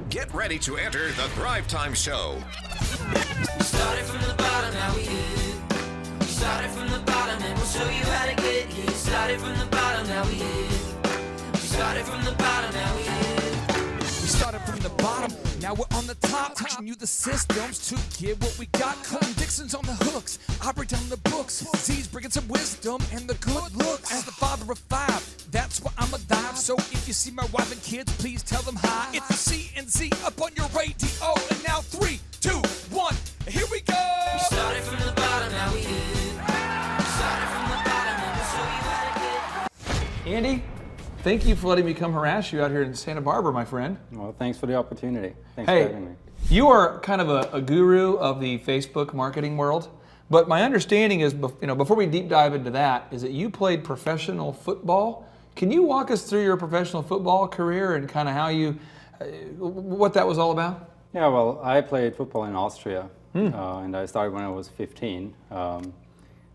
Get ready to enter the Thrive Time Show. We started from the bottom, now we here. We started from the bottom, and we'll show you how to get here. Started from the bottom, now we here. We started from the bottom, now we here. We started from the bottom, now we're on the top. Teaching you the systems to get what we got. Colton Dixon's on the hooks, I break down the books. Z's bringing some wisdom and the good looks. As the father of five, that's why I'm alive. So if you see my wife and kids, please tell them hi. It's the C&Z up on your radio. And now 3, 2, 1, here we go. We started from the bottom, now we here. We started from the bottom, and we'll show you how to get. Andy, thank you for letting me come harass you out here in Santa Barbara, my friend. Well, thanks for the opportunity. Thanks Hey, for having me. you are kind of a guru of the Facebook marketing world, but my understanding is, before we deep dive into that, is that you played professional football. Can you walk us through your professional football career and kind of how what that was all about? Yeah, well, I played football in Austria, and I started when I was 15,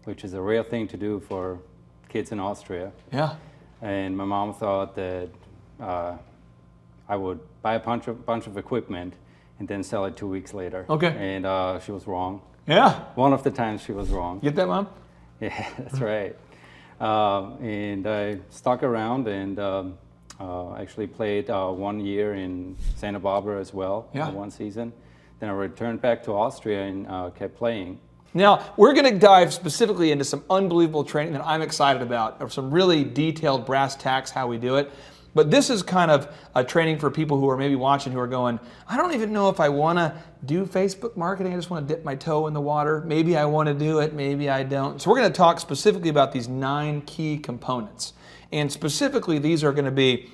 which is a rare thing to do for kids in Austria. Yeah. And my mom thought that I would buy a bunch of equipment and then sell it 2 weeks later. Okay. And she was wrong. Yeah. One of the times she was wrong. Get that, Mom? Yeah, that's right. And I stuck around and actually played 1 year in Santa Barbara as well, Yeah. one season. Then I returned back to Austria and kept playing. Now, we're going to dive specifically into some unbelievable training that I'm excited about, or some really detailed brass tacks how we do it. But this is kind of a training for people who are maybe watching who are going, I don't even know if I want to do Facebook marketing. I just want to dip my toe in the water. Maybe I want to do it, maybe I don't. So we're going to talk specifically about these 9 key components. And specifically, these are going to be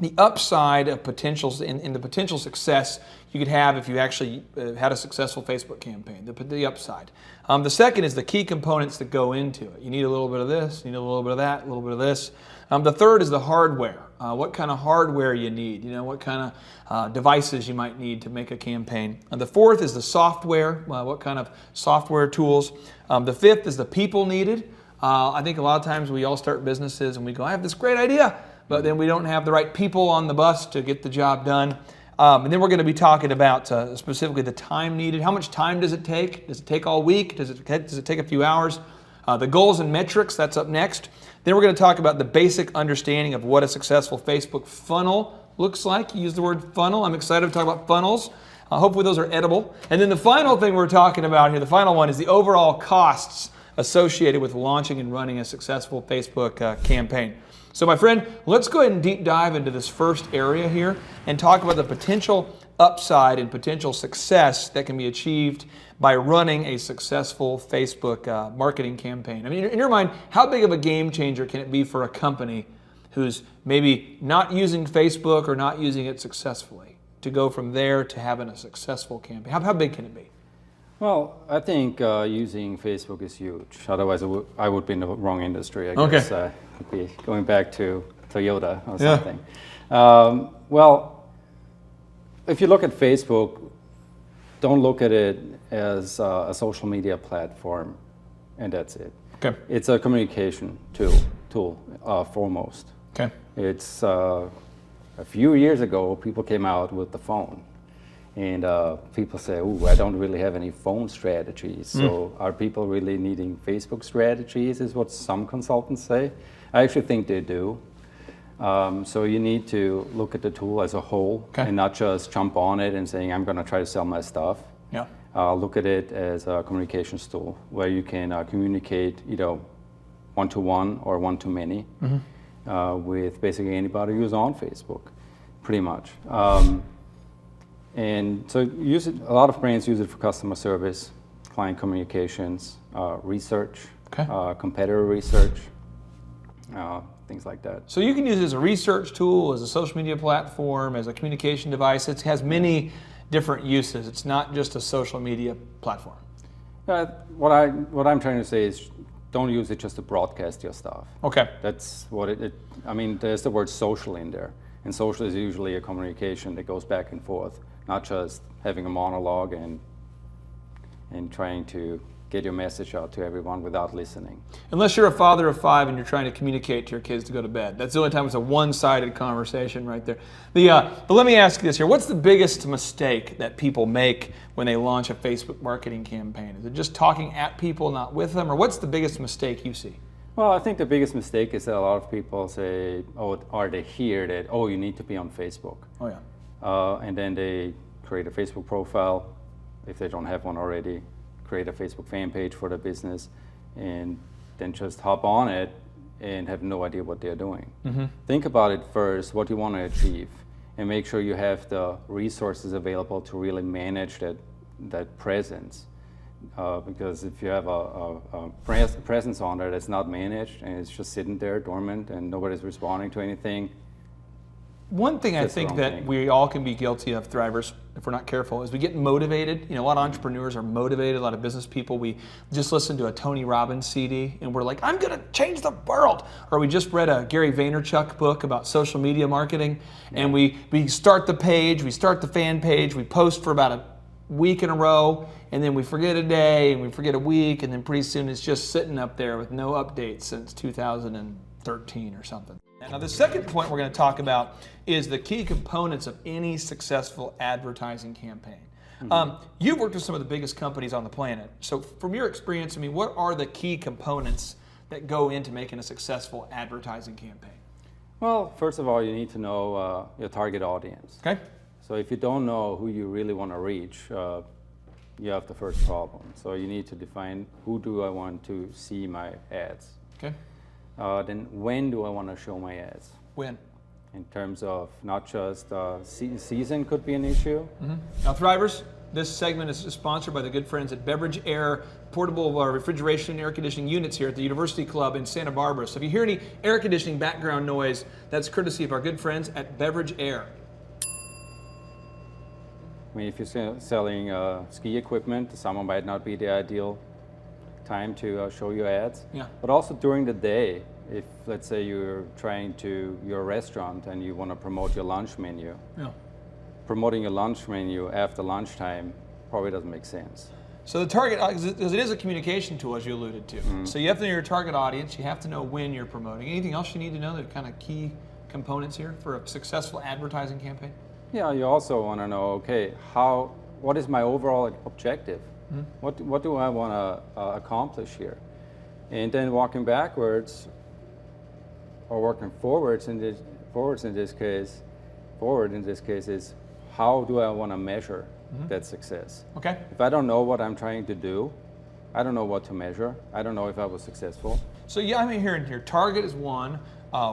the upside of potentials in the potential success you could have if you actually had a successful Facebook campaign, the upside. The second is the key components that go into it. You need a little bit of this, you need a little bit of that, a little bit of this. The third is the hardware. What kind of hardware you need, what kind of devices you might need to make a campaign. The fourth is the software, what kind of software tools. The fifth is the people needed. I think a lot of times we all start businesses and we go, I have this great idea, but then we don't have the right people on the bus to get the job done. And then we're going to be talking about specifically the time needed. How much time does it take? Does it take all week? Does it take a few hours? The goals and metrics, that's up next. Then we're going to talk about the basic understanding of what a successful Facebook funnel looks like. You use the word funnel. I'm excited to talk about funnels. Hopefully those are edible. And then the final thing we're talking about here, the final one, is the overall costs associated with launching and running a successful Facebook campaign. So my friend, let's go ahead and deep dive into this first area here and talk about the potential upside and potential success that can be achieved by running a successful Facebook marketing campaign. I mean, in your mind, how big of a game changer can it be for a company who's maybe not using Facebook or not using it successfully to go from there to having a successful campaign? How big can it be? Well, I think using Facebook is huge. Otherwise, I would be in the wrong industry, I guess. Okay. I'd be going back to Toyota or Yeah. something. Well, if you look at Facebook, don't look at it as a social media platform, and that's it. Okay. It's a communication tool foremost. Okay. It's a few years ago, people came out with the phone. And people say, "Ooh, I don't really have any phone strategies." So are people really needing Facebook strategies, is what some consultants say. I actually think they do. So you need to look at the tool as a whole, Okay. and not just jump on it and saying, I'm going to try to sell my stuff. Yeah. Look at it as a communications tool where you can communicate either one-to-one or one-to-many with basically anybody who's on Facebook, pretty much. And so use it. A lot of brands use it for customer service, client communications, research, Okay. competitor research, things like that. So you can use it as a research tool, as a social media platform, as a communication device. It has many different uses. It's not just a social media platform. What I'm trying to say is, don't use it just to broadcast your stuff. Okay. That's what I mean, there's the word social in there. And social is usually a communication that goes back and forth, not just having a monologue and trying to get your message out to everyone without listening. Unless you're a father of 5 and you're trying to communicate to your kids to go to bed. That's the only time it's a one-sided conversation right there. But let me ask you this here. What's the biggest mistake that people make when they launch a Facebook marketing campaign? Is it just talking at people, not with them? Or what's the biggest mistake you see? Well, I think the biggest mistake is that a lot of people say, or they hear that, you need to be on Facebook. Oh, yeah. And then they create a Facebook profile, if they don't have one already, create a Facebook fan page for the business, and then just hop on it and have no idea what they're doing. Mm-hmm. Think about it first, what you want to achieve, and make sure you have the resources available to really manage that presence. Because if you have a presence on there that's not managed and it's just sitting there dormant and nobody's responding to anything. One thing I think that we all can be guilty of, Thrivers, if we're not careful, is we get motivated. A lot of entrepreneurs are motivated, a lot of business people. We just listen to a Tony Robbins CD and we're like, I'm going to change the world. Or we just read a Gary Vaynerchuk book about social media marketing, and we start the page, we start the fan page, we post for about a week in a row, and then we forget a day, and we forget a week, and then pretty soon it's just sitting up there with no updates since 2013 or something. Now, the second point we're going to talk about is the key components of any successful advertising campaign. Mm-hmm. You've worked with some of the biggest companies on the planet. So from your experience, what are the key components that go into making a successful advertising campaign? Well, first of all, you need to know your target audience. Okay. So if you don't know who you really want to reach, you have the first problem. So you need to define, who do I want to see my ads? Okay. Then when do I want to show my ads? When? In terms of not just season could be an issue. Mm-hmm. Now, Thrivers, this segment is sponsored by the good friends at Beverage Air, portable refrigeration and air conditioning units here at the University Club in Santa Barbara. So if you hear any air conditioning background noise, that's courtesy of our good friends at Beverage Air. I mean, if you're selling ski equipment, the summer might not be the ideal time to show your ads. Yeah. But also during the day, if let's say you're a restaurant and you want to promote your lunch menu, promoting your lunch menu after lunchtime probably doesn't make sense. So the target, because it is a communication tool, as you alluded to. Mm-hmm. So you have to know your target audience. You have to know when you're promoting. Anything else you need to know that are kind of key components here for a successful advertising campaign? Yeah, you also want to know, okay, what is my overall objective? Mm-hmm. What do I want to accomplish here? And then walking backwards or working forwards in this case is, how do I want to measure that success? Okay. If I don't know what I'm trying to do, I don't know what to measure. I don't know if I was successful. So yeah, I'm hearing here, target is 1,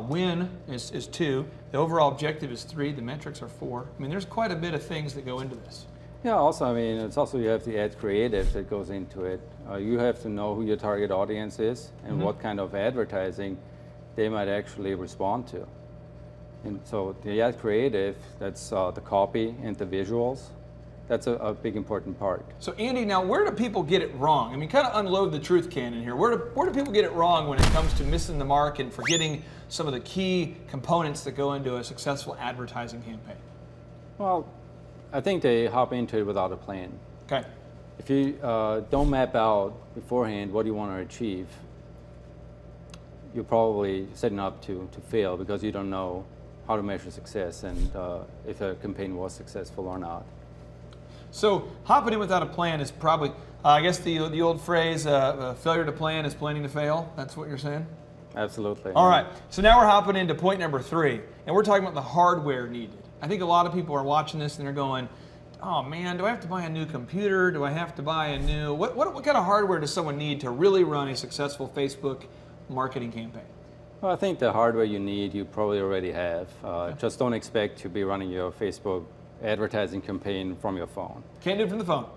win is 2, the overall objective is 3, the metrics are 4. I mean, there's quite a bit of things that go into this. Yeah, also, I mean, it's also you have the ad creative that goes into it. You have to know who your target audience is and what kind of advertising they might actually respond to. And so the ad creative, that's the copy and the visuals. That's a big important part. So Andy, now where do people get it wrong? I mean, kind of unload the truth cannon here. Where do people get it wrong when it comes to missing the mark and forgetting some of the key components that go into a successful advertising campaign? Well, I think they hop into it without a plan. Okay. If you don't map out beforehand what you want to achieve, you're probably setting up to fail because you don't know how to measure success and if a campaign was successful or not. So hopping in without a plan is probably, I guess the old phrase, failure to plan is planning to fail. That's what you're saying? Absolutely. All right. So now we're hopping into point number 3, and we're talking about the hardware needed. I think a lot of people are watching this and they're going, oh man, do I have to buy a new computer? Do I have to buy a new, what kind of hardware does someone need to really run a successful Facebook marketing campaign? Well, I think the hardware you need, you probably already have. Just don't expect to be running your Facebook advertising campaign from your phone. Can't do it from the phone.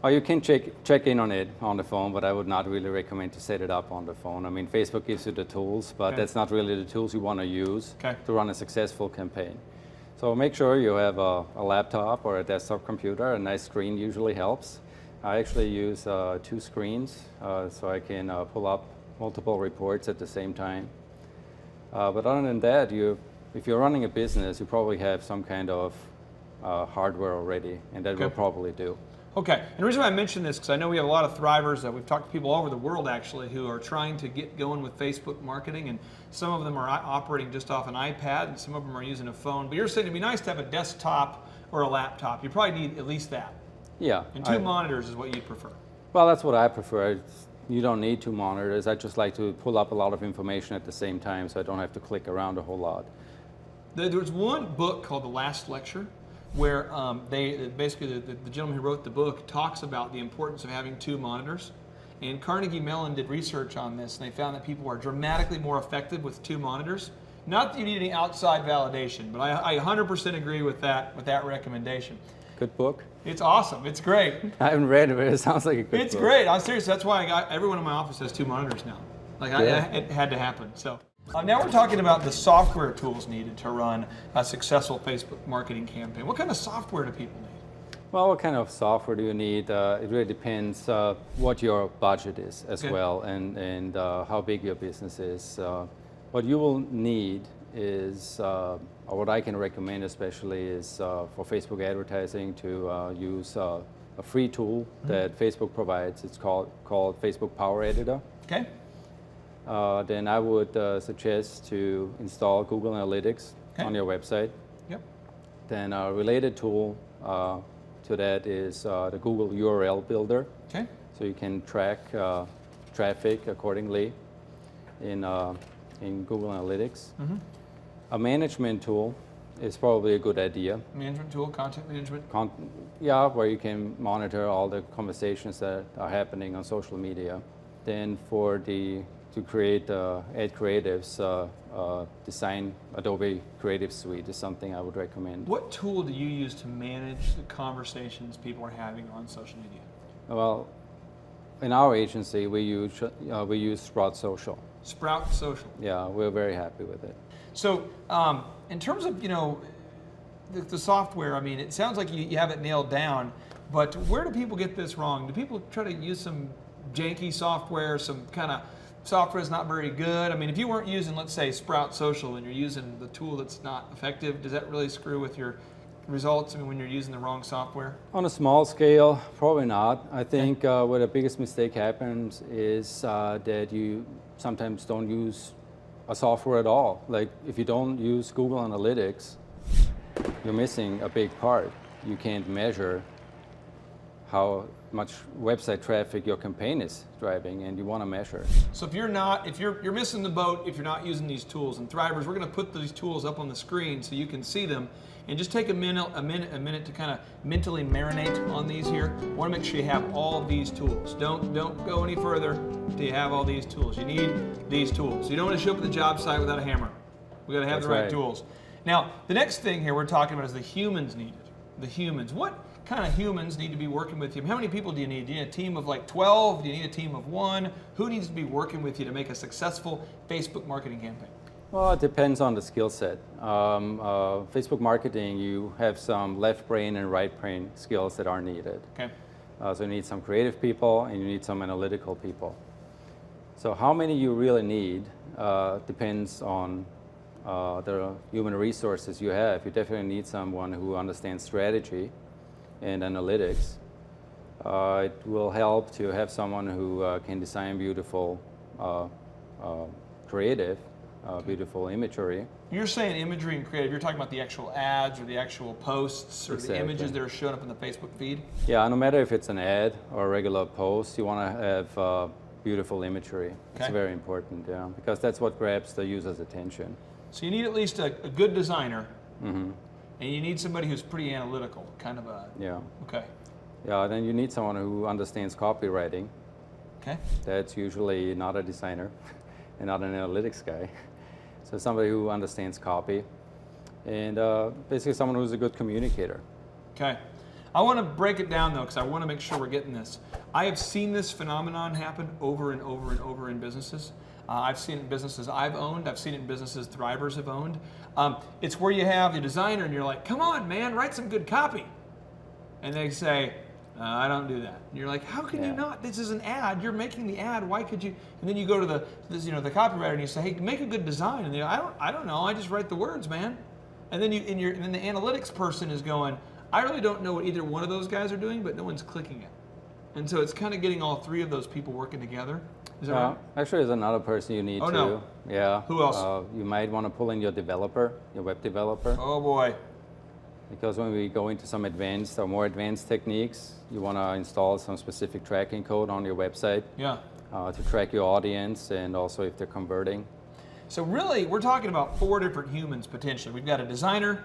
Oh, you can check in on it on the phone, but I would not really recommend to set it up on the phone. I mean, Facebook gives you the tools, but that's not really the tools you want to use to run a successful campaign. So make sure you have a laptop or a desktop computer. A nice screen usually helps. I actually use 2 screens so I can pull up multiple reports at the same time. But other than that, if you're running a business, you probably have some kind of hardware already, and that will probably do. Okay, and the reason why I mention this, because I know we have a lot of thrivers that we've talked to people all over the world actually who are trying to get going with Facebook marketing, and some of them are operating just off an iPad, and some of them are using a phone. But you're saying it'd be nice to have a desktop or a laptop. You probably need at least that. Yeah. And two monitors is what you prefer. Well, that's what I prefer. You don't need 2 monitors. I just like to pull up a lot of information at the same time, so I don't have to click around a whole lot. There's one book called The Last Lecture, where basically the gentleman who wrote the book talks about the importance of having 2 monitors. And Carnegie Mellon did research on this, and they found that people are dramatically more effective with 2 monitors. Not that you need any outside validation, but I 100% agree with that recommendation. Good book. It's awesome. It's great. I haven't read it, but it sounds like a good book. It's great. I'm serious. That's why everyone in my office has 2 monitors now. Like it had to happen. So. Now we're talking about the software tools needed to run a successful Facebook marketing campaign. What kind of software do people need? Well, what kind of software do you need? It really depends what your budget is as well, and how big your business is. What you will need is, or what I can recommend especially, is for Facebook advertising to use a free tool that Facebook provides. It's called Facebook Power Editor. Okay. Then I would suggest to install Google Analytics on your website. Yep. Then a related tool to that is the Google URL Builder. Okay. So you can track traffic accordingly in Google Analytics. A management tool is probably a good idea. Management tool, content management. Where you can monitor all the conversations that are happening on social media. Then to create ad creatives, design Adobe Creative Suite is something I would recommend. What tool do you use to manage the conversations people are having on social media? Well, in our agency, we use Sprout Social. Sprout Social. Yeah, we're very happy with it. So, in terms of the software, I mean, it sounds like you have it nailed down. But where do people get this wrong? Do people try to use some janky software, some kind of software that's not very good? I mean, if you weren't using, let's say, Sprout Social and you're using the tool that's not effective, does that really screw with your results? I mean, when you're using the wrong software? On a small scale, probably not. I think where the biggest mistake happens is that you sometimes don't use a software at all. Like if you don't use Google Analytics, you're missing a big part. You can't measure how much website traffic your campaign is driving, and you want to measure. So if you're missing the boat if you're not using these tools. And Thrivers, we're going to put these tools up on the screen so you can see them, and just take a minute to kind of mentally marinate on these here. I want to make sure you have all of these tools. Don't go any further till you have all these tools. You need these tools. You don't want to show up at the job site without a hammer. We got to have the right tools. Now, the next thing here we're talking about is the humans needed. The humans. What kind of humans need to be working with you? How many people do you need? Do you need a team of like 12? Do you need a team of 1? Who needs to be working with you to make a successful Facebook marketing campaign? Well, it depends on the skill set. Facebook marketing, you have some left brain and right brain skills that are needed. Okay. So you need some creative people and you need some analytical people. So how many you really need depends on the human resources you have. You definitely need someone who understands strategy and analytics. It will help to have someone who can design beautiful, creative, beautiful imagery. You're saying imagery and creative, you're talking about the actual ads or the actual posts or the images that are showing up in the Facebook feed? Yeah, no matter if it's an ad or a regular post, you want to have beautiful imagery. Okay. It's very important, yeah, because that's what grabs the user's attention. So you need at least a good designer, and you need somebody who's pretty analytical, kind of a... Yeah. Okay. Yeah, then you need someone who understands copywriting. Okay. That's usually not a designer and not an analytics guy. So somebody who understands copy, and basically someone who's a good communicator. Okay. I want to break it down though, because I want to make sure we're getting this. I have seen this phenomenon happen over and over and over in businesses. I've seen it in businesses I've owned. I've seen it in businesses Thrivers have owned. It's where you have the designer and you're like, come on, man, write some good copy. And they say, I don't do that. And you're like, how can you not? This is an ad. You're making the ad. Why could you? And then you go to the copywriter and you say, hey, make a good design. And they go, I don't know. I just write the words, man. And then then the analytics person is going, I really don't know what either one of those guys are doing, but no one's clicking it. And so it's kind of getting all three of those people working together. Is that right? Actually, there's another person you need Oh, to. no. Yeah. Who else? You might want to pull in your developer, your web developer. Oh boy. Because when we go into some advanced or more advanced techniques, you want to install some specific tracking code on your website Yeah. To track your audience and also if they're converting. So really, we're talking about 4 different humans potentially. We've got a designer,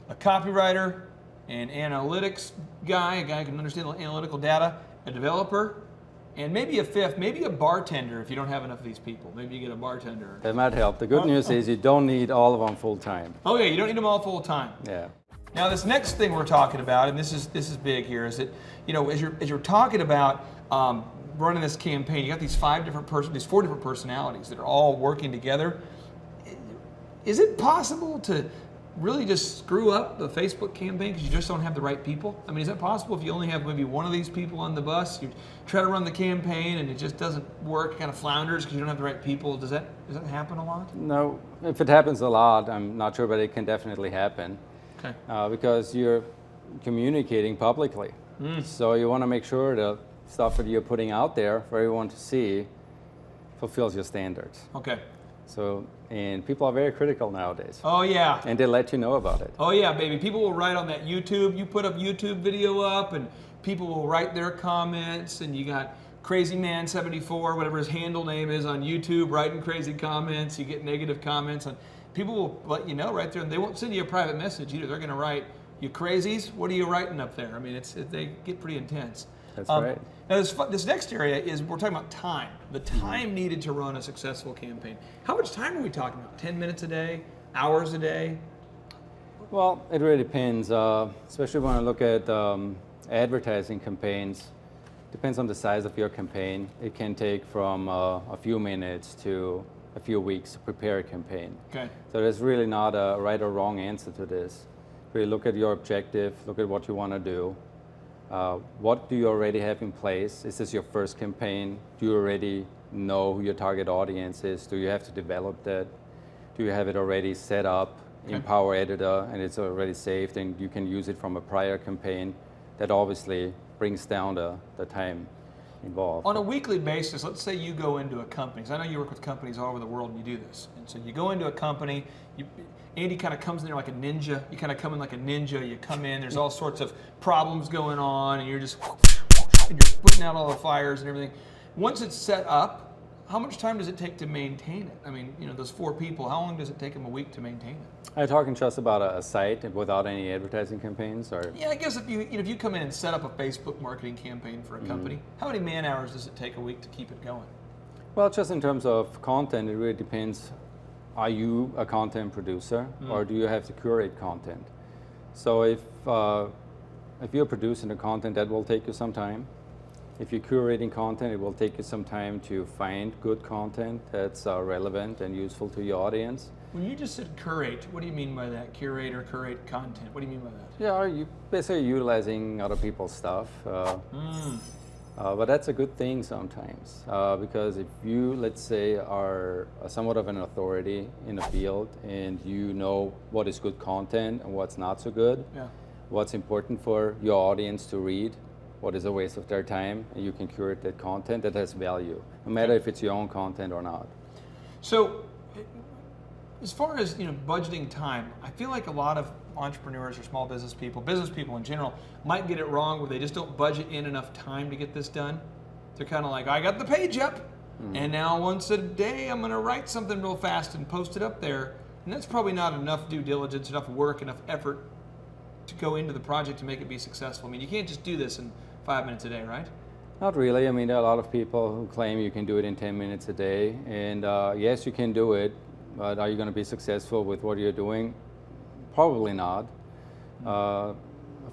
a copywriter, an analytics guy, a guy who can understand analytical data, a developer, and maybe a fifth, maybe a bartender if you don't have enough of these people. Maybe you get a bartender. That might help. The good news is you don't need all of them full time. Oh yeah, you don't need them all full time. Yeah. Now this next thing we're talking about, and this is big here, is that as you're talking about running this campaign, you got these 4 different personalities that are all working together. Is it possible to really just screw up the Facebook campaign because you just don't have the right people? I mean, is that possible if you only have maybe one of these people on the bus? You try to run the campaign and it just doesn't work, kind of flounders because you don't have the right people. Does that happen a lot? No, if it happens a lot, I'm not sure, but it can definitely happen. Okay. Because you're communicating publicly. So you want to make sure the stuff that you're putting out there for everyone to see fulfills your standards. Okay. So, and people are very critical nowadays. Oh yeah. And they let you know about it. Oh yeah, baby. People will write on that YouTube. You put up YouTube video up and people will write their comments, and you got Crazy Man 74, whatever his handle name is on YouTube, writing crazy comments. You get negative comments, and people will let you know right there, and they won't send you a private message either. They're going to write, "You crazies, what are you writing up there?" I mean, they get pretty intense. That's right. Now this next area is we're talking about time. The time needed to run a successful campaign. How much time are we talking about? 10 minutes a day? Hours a day? Well, it really depends, especially when I look at advertising campaigns. Depends on the size of your campaign. It can take from a few minutes to a few weeks to prepare a campaign. Okay. So there's really not a right or wrong answer to this. Really look at your objective, look at what you want to do. What do you already have in place? Is this your first campaign? Do you already know who your target audience is? Do you have to develop that? Do you have it already set up in Power Editor and it's already saved and you can use it from a prior campaign? That obviously brings down the time involved. On a weekly basis, let's say you go into a company, because I know you work with companies all over the world and you do this. And so you go into a company, Andy kind of comes in there like a ninja. You kind of come in like a ninja. You come in, there's all sorts of problems going on, and you're just and you're putting out all the fires and everything. Once it's set up, how much time does it take to maintain it? I mean, those 4 people, how long does it take them a week to maintain it? Are you talking just about a site without any advertising campaigns, or? Yeah, I guess if you come in and set up a Facebook marketing campaign for a company, how many man hours does it take a week to keep it going? Well, just in terms of content, it really depends. Are you a content producer, or do you have to curate content? So if you're producing the content, that will take you some time. If you're curating content, it will take you some time to find good content that's relevant and useful to your audience. When you just said curate, what do you mean by that? Curate or curate content? What do you mean by that? Yeah, you basically utilizing other people's stuff. But that's a good thing sometimes, because if you, let's say, are somewhat of an authority in the field and you know what is good content and what's not so good, what's important for your audience to read, what is a waste of their time, and you can curate that content that has value, no matter if it's your own content or not. So, as far as budgeting time, I feel like a lot of entrepreneurs or small business people in general, might get it wrong where they just don't budget in enough time to get this done. They're kind of like, I got the page up, and now once a day I'm going to write something real fast and post it up there, and that's probably not enough due diligence, enough work, enough effort to go into the project to make it be successful. I mean, you can't just do this in 5 minutes a day, right? Not really. I mean, there are a lot of people who claim you can do it in 10 minutes a day, and yes, you can do it, but are you going to be successful with what you're doing? Probably not.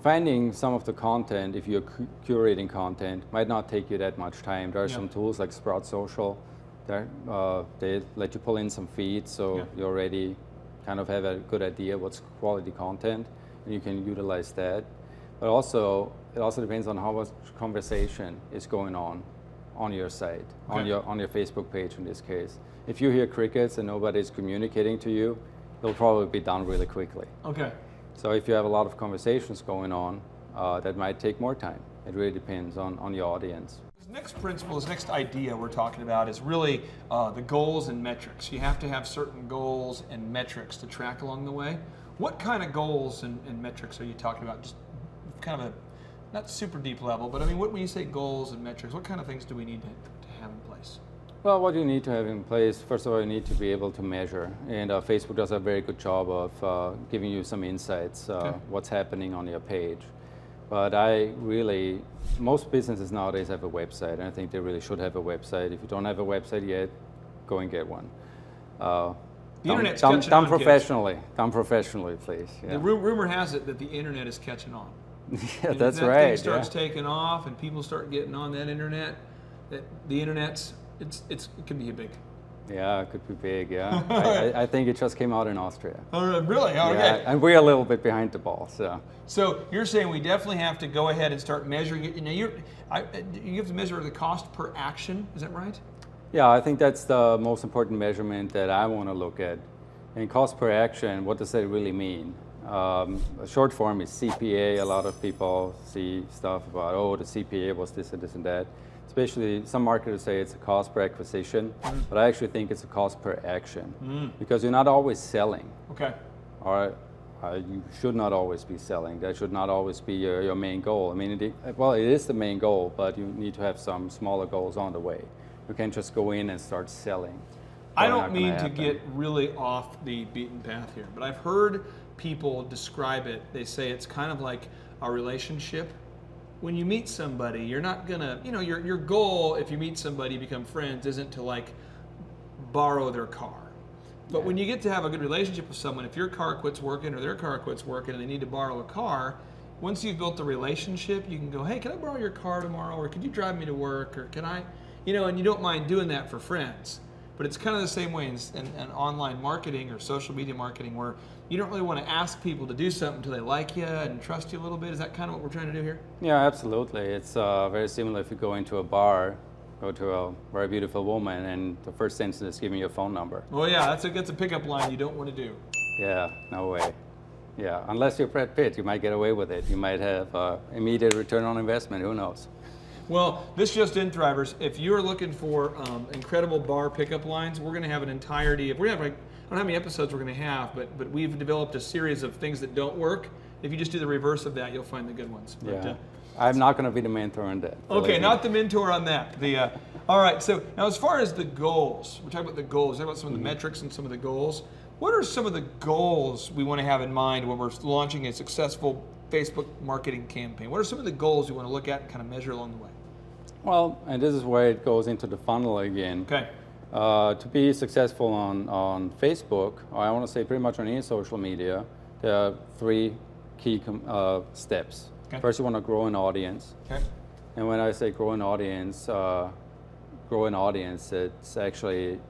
Finding some of the content, if you're curating content, might not take you that much time. There are some tools like Sprout Social. They let you pull in some feeds, so you already kind of have a good idea what's quality content, and you can utilize that. But also, it also depends on how much conversation is going on your site, on your Facebook page in this case. If you hear crickets and nobody's communicating to you, it'll probably be done really quickly. Okay. So if you have a lot of conversations going on, that might take more time. It really depends on your audience. This next principle, this next idea we're talking about is really the goals and metrics. You have to have certain goals and metrics to track along the way. What kind of goals and metrics are you talking about? Just kind of a, not super deep level, but I mean, when you say goals and metrics, what kind of things do we need to have in place? Well, what you need to have in place, first of all, you need to be able to measure. And Facebook does a very good job of giving you some insights, what's happening on your page. But most businesses nowadays have a website, and I think they really should have a website. If you don't have a website yet, go and get one. The internet's catching done on, professionally. Done professionally, please. Yeah. The rumor has it that the internet is catching on. Yeah, And that's if that right. thing starts taking off and people start getting on that internet, the internet's it can be big. Yeah, it could be big. Yeah, I think it just came out in Austria. Oh, really? Oh, Yeah, okay. and we're a little bit behind the ball. So you're saying we definitely have to go ahead and start measuring it. Now you have to measure the cost per action. Is that right? Yeah, I think that's the most important measurement that I want to look at. And cost per action, what does that really mean? A short form is CPA. A lot of people see stuff about, oh, the CPA was this and this and that. Especially some marketers say it's a cost per acquisition, but I actually think it's a cost per action because you're not always selling. Okay. Or you should not always be selling. That should not always be your main goal. I mean, it is the main goal, but you need to have some smaller goals on the way. You can't just go in and start selling. I don't mean to get really off the beaten path here, but I've heard people describe it. They say it's kind of like a relationship. When you meet somebody, you're not gonna, your goal if you meet somebody, become friends, isn't to like borrow their car. But when you get to have a good relationship with someone, if your car quits working or their car quits working and they need to borrow a car, once you've built the relationship, you can go, hey, can I borrow your car tomorrow? Or could you drive me to work? Or can I, and you don't mind doing that for friends. But it's kind of the same way in online marketing or social media marketing where you don't really want to ask people to do something until they like you and trust you a little bit. Is that kind of what we're trying to do here? Yeah, absolutely. It's very similar if you go into a bar, go to a very beautiful woman, and the first sentence is give me your phone number. Well, yeah, that's a pickup line you don't want to do. Yeah, no way. Yeah, unless you're Brad Pitt, you might get away with it. You might have immediate return on investment. Who knows? Well, this just in, Thrivers, if you're looking for incredible bar pickup lines, we're going to have an entirety of, I don't know how many episodes we're going to have, but we've developed a series of things that don't work. If you just do the reverse of that, you'll find the good ones. But, Yeah. I'm not going to be the mentor on that. Okay, not the mentor on that. All right, so now as far as the goals, we're talking about the goals, we're talking about some of the metrics and some of the goals. What are some of the goals we want to have in mind when we're launching a successful Facebook marketing campaign? What are some of the goals you want to look at and kind of measure along the way? Well, and this is where it goes into the funnel again. Okay. To be successful on Facebook, or I want to say pretty much on any social media, there are three key steps. Okay. First, you want to grow an audience. Okay. And when I say grow an audience, it's actually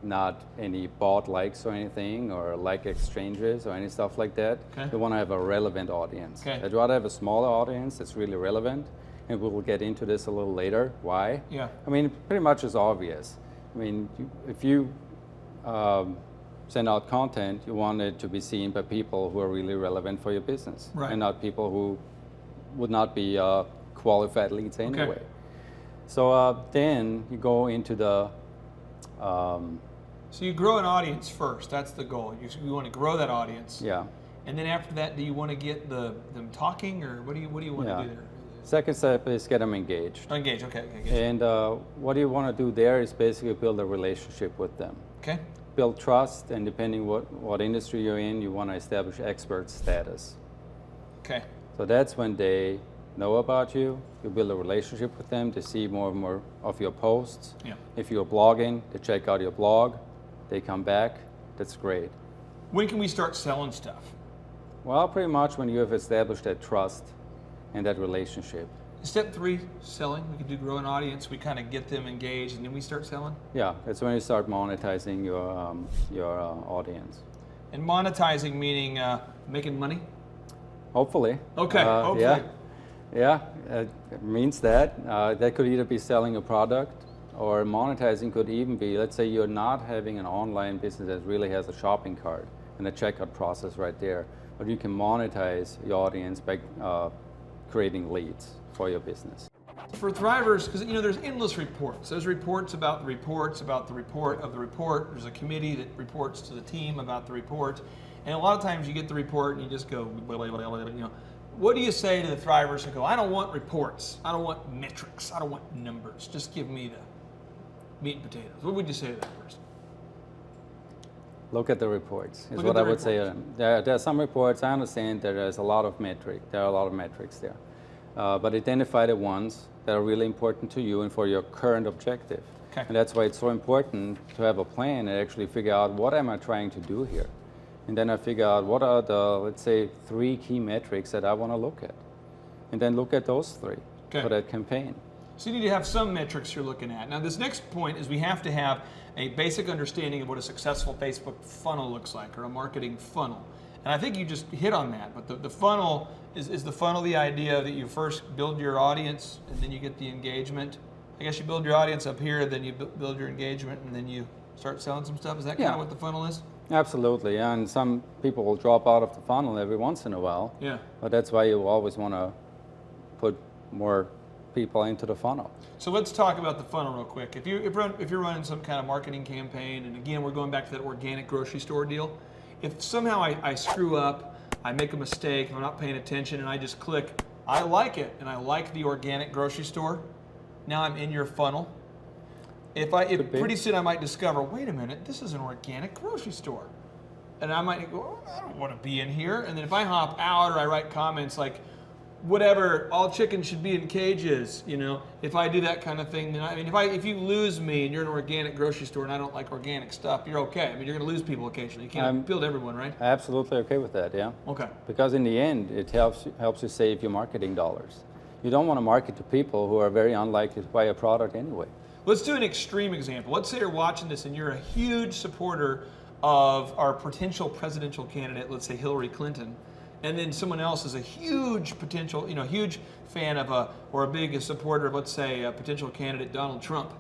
not any bot likes or anything, or like exchanges or any stuff like that. Okay. You want to have a relevant audience. Okay. I'd rather have a smaller audience that's really relevant, and we will get into this a little later. Why? Yeah. I mean, pretty much it's obvious. I mean, if you send out content, you want it to be seen by people who are really relevant for your business, Right. and not people who would not be qualified leads anyway. Okay. So then you go into the So you grow an audience first. That's the goal. You want to grow that audience. yeah. And then after that, do you want to get them talking, or what do you want Yeah. to do there? Second step is get them engaged. Engage. Okay. And what you want to do there is basically build a relationship with them. Okay. Build trust, and depending what industry you're in, you want to establish expert status. Okay. So that's when they know about you. You build a relationship with them. They see more and more of your posts. Yeah. If you're blogging, they check out your blog. They come back. That's great. When can we start selling stuff? Well, pretty much when you have established that trust and that relationship. Step 3, selling. We can do grow an audience. We kind of get them engaged, and then we start selling. Yeah, that's when you start monetizing your audience. And monetizing meaning making money. Hopefully. Okay. Hopefully. Yeah, it means that. That could either be selling a product, or monetizing could even be, let's say you're not having an online business that really has a shopping cart and a checkout process right there, but you can monetize your audience by creating leads for your business. For Thrivers, because there's endless reports. There's reports about the reports about the report of the report. There's a committee that reports to the team about the report, and a lot of times you get the report and you just go, What do you say to the Thrivers who go, I don't want reports, I don't want metrics, I don't want numbers, just give me the meat and potatoes? What would you say to that person? Look at the reports, is Look what at I the would say. reports. There are some reports, I understand there are a lot of metrics there. But identify the ones that are really important to you and for your current objective. Okay. And that's why it's so important to have a plan and actually figure out what am I trying to do here. And then I figure out what are the, let's say, 3 key metrics that I want to look at. And then look at those 3 for that campaign. So you need to have some metrics you're looking at. Now this next point is we have to have a basic understanding of what a successful Facebook funnel looks like, or a marketing funnel. And I think you just hit on that, but the funnel, is the funnel the idea that you first build your audience and then you get the engagement? I guess you build your audience up here, then you build your engagement, and then you start selling some stuff? Is that kind of what the funnel is? Absolutely, and some people will drop out of the funnel every once in a while. Yeah. But that's why you always want to put more people into the funnel. So let's talk about the funnel real quick. If you're running some kind of marketing campaign, and again, we're going back to that organic grocery store deal. If somehow I screw up, I make a mistake, I'm not paying attention, and I just click, I like it, and I like the organic grocery store, now I'm in your funnel. If pretty soon I might discover, wait a minute, this is an organic grocery store. And I might go, I don't want to be in here. And then if I hop out or I write comments like, whatever, all chickens should be in cages, if I do that kind of thing, then if you lose me and you're an organic grocery store and I don't like organic stuff, you're okay. You're going to lose people occasionally. You can't appeal to everyone, right? Absolutely okay with that, yeah. Okay. Because in the end, it helps you save your marketing dollars. You don't want to market to people who are very unlikely to buy a product anyway. Let's do an extreme example. Let's say you're watching this and you're a huge supporter of our potential presidential candidate, let's say Hillary Clinton, and then someone else is a huge potential, huge fan of or a big supporter of, let's say, a potential candidate Donald Trump.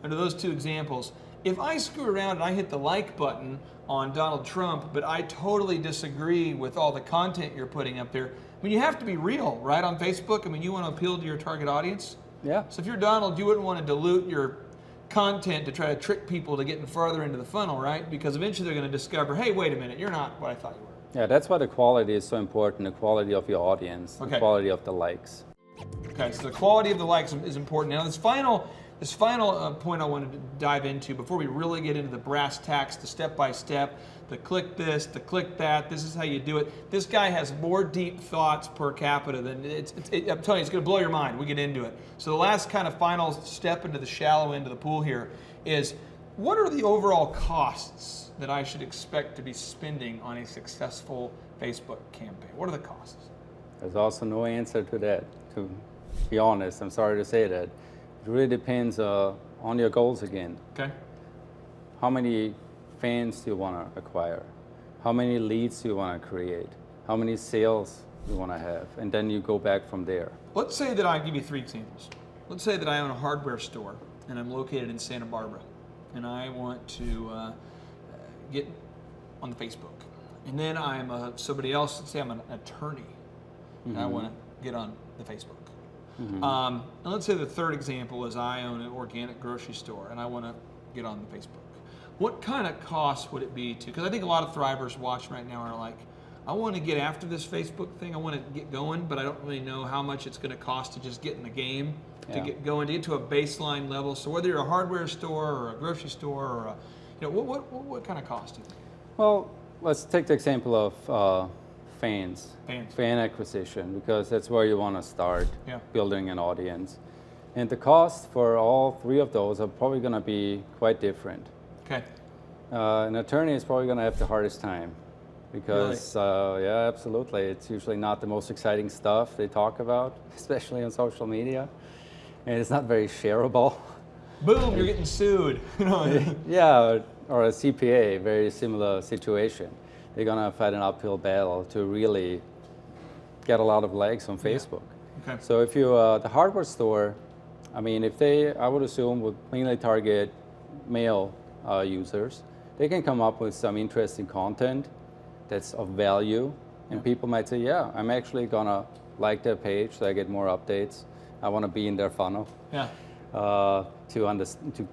Under those 2 examples, if I screw around and I hit the like button on Donald Trump, but I totally disagree with all the content you're putting up there, you have to be real, right, on Facebook? You want to appeal to your target audience? Yeah. So if you're Donald, you wouldn't want to dilute your content to try to trick people to getting further into the funnel, right? Because eventually they're going to discover, hey, wait a minute, you're not what I thought you were. Yeah, that's why the quality is so important, the quality of your audience, the quality of the likes. Okay, so the quality of the likes is important. Now this final point I wanted to dive into before we really get into the brass tacks, the step-by-step, the click this, the click that, this is how you do it. This guy has more deep thoughts per capita than, I'm telling you, it's going to blow your mind. We get into it. So the last kind of final step into the shallow end of the pool here is, what are the overall costs that I should expect to be spending on a successful Facebook campaign? What are the costs? There's also no answer to that, to be honest. I'm sorry to say that. It really depends on your goals again. Okay. How many fans do you want to acquire? How many leads do you want to create? How many sales do you want to have? And then you go back from there. Let's say that I give you 3 examples. Let's say that I own a hardware store and I'm located in Santa Barbara and I want to get on the Facebook. And then I'm somebody else, let's say I'm an attorney and I want to get on the Facebook. And let's say the 3rd example is I own an organic grocery store and I want to get on the Facebook. What kind of cost would it be to, because I think a lot of Thrivers watching right now are like, I want to get after this Facebook thing, I want to get going, but I don't really know how much it's going to cost to just get in the game, to get going, to get to a baseline level. So whether you're a hardware store or a grocery store or what kind of cost do you think? Well, let's take the example of fan acquisition, because that's where you want to start building an audience. And the cost for all 3 of those are probably going to be quite different. Okay. An attorney is probably going to have the hardest time because, yeah, absolutely. It's usually not the most exciting stuff they talk about, especially on social media. And it's not very shareable. Boom, you're getting sued. Yeah, or a CPA, very similar situation. They're going to fight an uphill battle to really get a lot of legs on Facebook. Okay. So if you, the hardware store, I would assume, would mainly target male users. They can come up with some interesting content that's of value And people might say, yeah, I'm actually gonna like their page so I get more updates. I want to be in their funnel. Yeah. To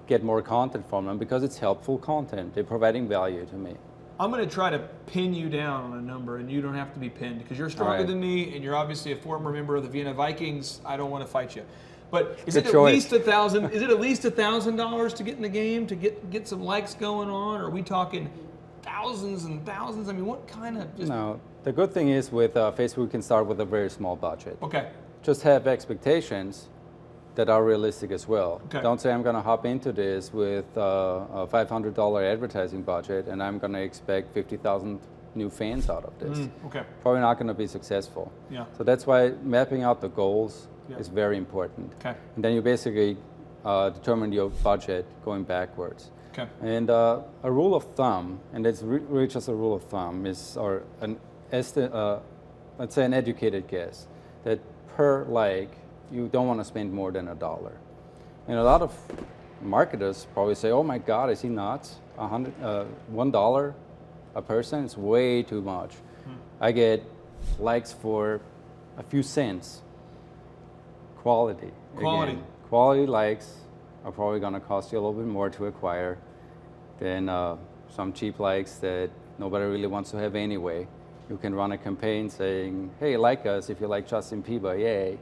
get more content from them because it's helpful content. They're providing value to me. I'm going to try to pin you down on a number, and you don't have to be pinned because you're stronger than me, and you're obviously a former member of the Vienna Vikings. I don't want to fight you. But is it at least $1,000? Is it at least $1,000 to get in the game to get some likes going on? Or are we talking thousands and thousands? I mean, what kind of? No. The good thing is with Facebook, you can start with a very small budget. Okay. Just have expectations that are realistic as well. Okay. Don't say I'm going to hop into this with a $500 advertising budget and I'm going to expect 50,000 new fans out of this. Okay. Probably not going to be successful. Yeah. So that's why mapping out the goals is very important. Okay. And then you basically determine your budget going backwards. Okay. And a rule of thumb, and it's really just a rule of thumb, is let's say an educated guess that per like you don't want to spend more than $1. And a lot of marketers probably say, "Oh my God, is he nuts? $1 a person? It's way too much." I get likes for a few cents. Quality. Again, quality likes are probably going to cost you a little bit more to acquire than some cheap likes that nobody really wants to have anyway. You can run a campaign saying, "Hey, like us if you like Justin Bieber, yay."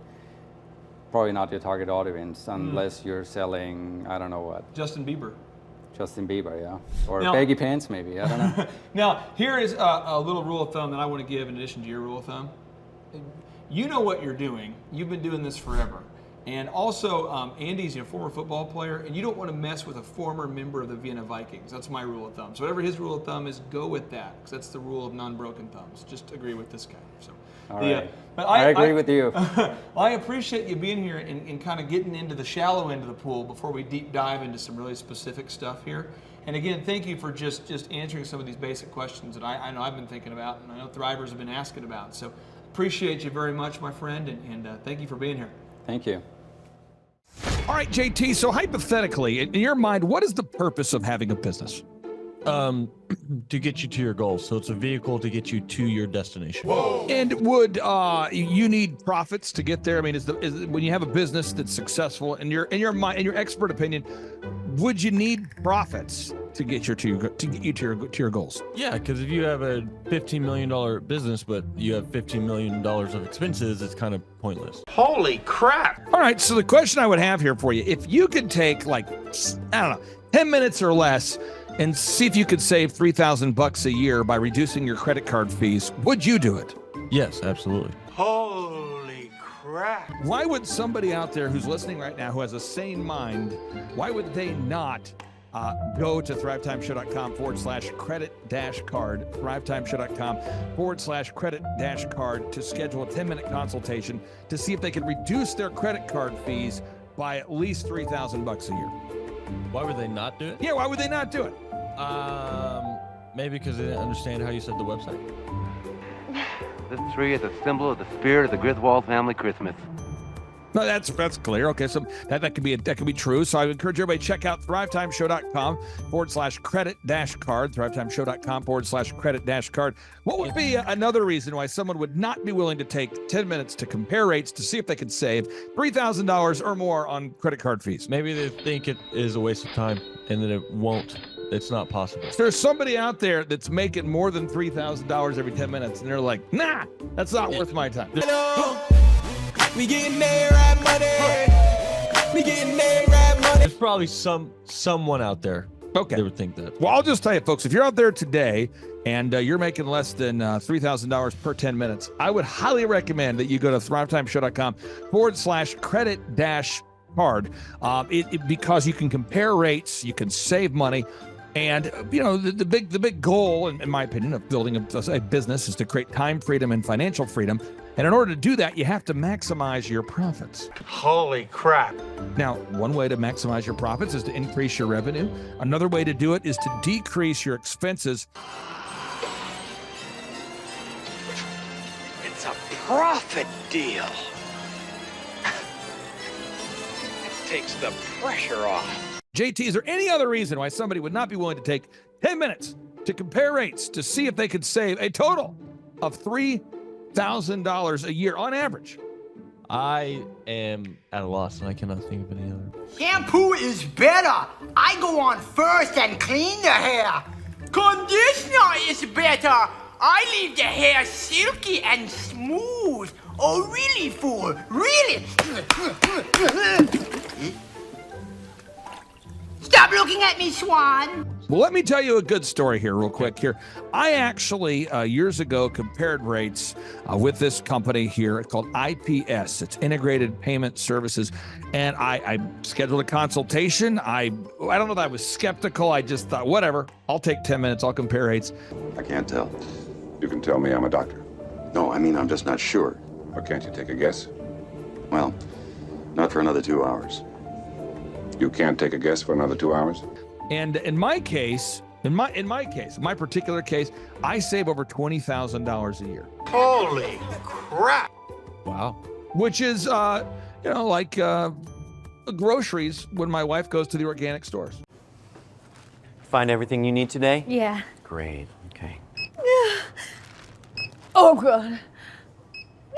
Probably not your target audience unless you're selling, I don't know what. Justin Bieber. Justin Bieber, yeah. Or baggy pants, maybe, I don't know. Now, here is a little rule of thumb that I want to give in addition to your rule of thumb. You know what you're doing. You've been doing this forever. And also, Andy's a former football player, and you don't want to mess with a former member of the Vienna Vikings. That's my rule of thumb. So whatever his rule of thumb is, go with that, because that's the rule of non-broken thumbs. Just agree with this guy. So, all right. But I agree with you. I appreciate you being here and kind of getting into the shallow end of the pool before we deep dive into some really specific stuff here. And again, thank you for just answering some of these basic questions that I know I've been thinking about, and I know Thrivers have been asking about. So appreciate you very much, my friend, and thank you for being here. Thank you. All right, JT, so hypothetically, in your mind, what is the purpose of having a business? To get you to your goals. So it's a vehicle to get you to your destination. Whoa. And would you need profits to get there? I mean, is when you have a business that's successful, in your mind, in your expert opinion, would you need profits to get you to your goals? Yeah, because if you have a $15 million business, but you have $15 million of expenses, it's kind of pointless. Holy crap! All right, so the question I would have here for you, if you could take 10 minutes or less and see if you could save $3,000 a year by reducing your credit card fees, would you do it? Yes, absolutely. Holy crap! Why would somebody out there who's listening right now who has a sane mind, why would they not go to thrivetimeshow.com/credit-card, thrivetimeshow.com/credit-card to schedule a 10-minute consultation to see if they can reduce their credit card fees by at least $3,000 a year. Why would they not do it? Yeah, why would they not do it? Maybe because they didn't understand how you said the website. This tree is a symbol of the spirit of the Griswold family Christmas. No, that's clear. Okay, so that could be true. So I would encourage everybody to check out thrivetimeshow.com/credit-card, thrivetimeshow.com/credit-card. What would be another reason why someone would not be willing to take 10 minutes to compare rates to see if they could save $3,000 or more on credit card fees? Maybe they think it is a waste of time and that it won't. It's not possible. There's somebody out there that's making more than $3,000 every 10 minutes, and they're like, nah, that's not worth my time. We getting there, right money. We getting there, right money. There's probably someone out there that would think that. Well, I'll just tell you, folks, if you're out there today and you're making less than $3,000 per 10 minutes, I would highly recommend that you go to thrivetimeshow.com/credit-card because you can compare rates, you can save money. And, you know, the big goal, in my opinion, of building a business is to create time freedom and financial freedom. And in order to do that, you have to maximize your profits. Holy crap. Now, one way to maximize your profits is to increase your revenue. Another way to do it is to decrease your expenses. It's a profit deal. It takes the pressure off. JT, is there any other reason why somebody would not be willing to take 10 minutes to compare rates to see if they could save a total of $3,000 a year on average. I am at a loss, and I cannot think of any other. Shampoo is better. I go on first and clean the hair. Conditioner is better. I leave the hair silky and smooth. Oh, really, fool? Really? Stop looking at me, Swan. Well, let me tell you a good story here real quick here. I actually, years ago, compared rates with this company here called IPS. It's Integrated Payment Services. And I scheduled a consultation. I don't know that I was skeptical. I just thought, whatever, I'll take 10 minutes. I'll compare rates. I can't tell. You can tell me I'm a doctor. No, I mean, I'm just not sure. Or can't you take a guess? Well, not for another 2 hours. You can't take a guess for another 2 hours? And in my case, in my particular case, I save over $20,000 a year. Holy crap. Wow. Which is, like groceries when my wife goes to the organic stores. Find everything you need today? Yeah. Great. Okay. Oh, God.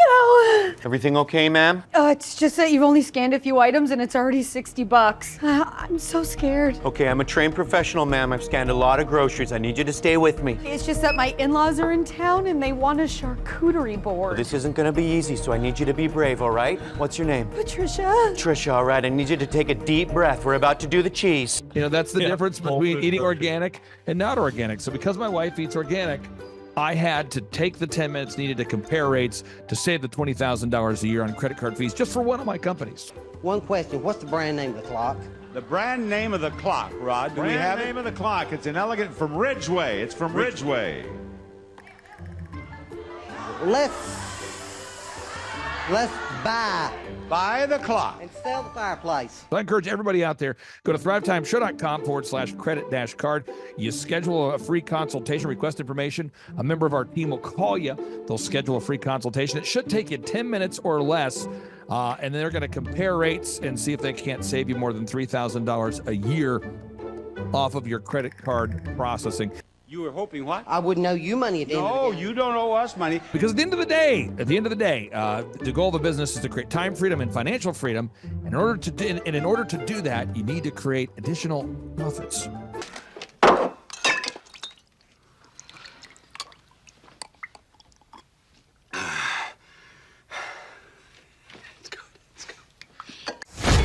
No. Everything okay, ma'am? It's just that you've only scanned a few items and it's already $60. I'm so scared. Okay, I'm a trained professional, ma'am. I've scanned a lot of groceries. I need you to stay with me. It's just that my in-laws are in town and they want a charcuterie board. This isn't gonna be easy, so I need you to be brave, all right? What's your name? Patricia. Trisha, all right. I need you to take a deep breath. We're about to do the cheese. That's the difference between eating organic and not organic. So because my wife eats organic, I had to take the 10 minutes needed to compare rates to save the $20,000 a year on credit card fees just for one of my companies. One question, what's the brand name of the clock? The brand name of the clock, Rod, do we have it? Brand name of the clock, it's an elegant from Ridgeway. It's from Ridgeway. Let's buy the clock and sell the fireplace. So I encourage everybody out there, go to thrivetimeshow.com/credit-card. You schedule a free consultation, request information. A member of our team will call you. They'll schedule a free consultation. It should take you 10 minutes or less. And they're going to compare rates and see if they can't save you more than $3,000 a year off of your credit card processing. You were hoping what? I wouldn't owe you money at the end of the day. No, you don't owe us money. Because at the end of the day, the goal of the business is to create time freedom and financial freedom. And in order to do that, you need to create additional profits.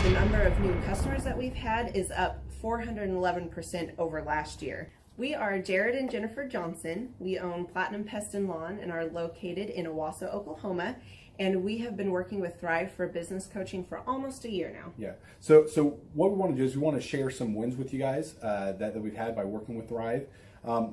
The number of new customers that we've had is up 411% over last year. We are Jared and Jennifer Johnson. We own Platinum Pest and Lawn and are located in Owasso, Oklahoma. And we have been working with Thrive for business coaching for almost a year now. Yeah. So what we want to do is we want to share some wins with you guys that we've had by working with Thrive.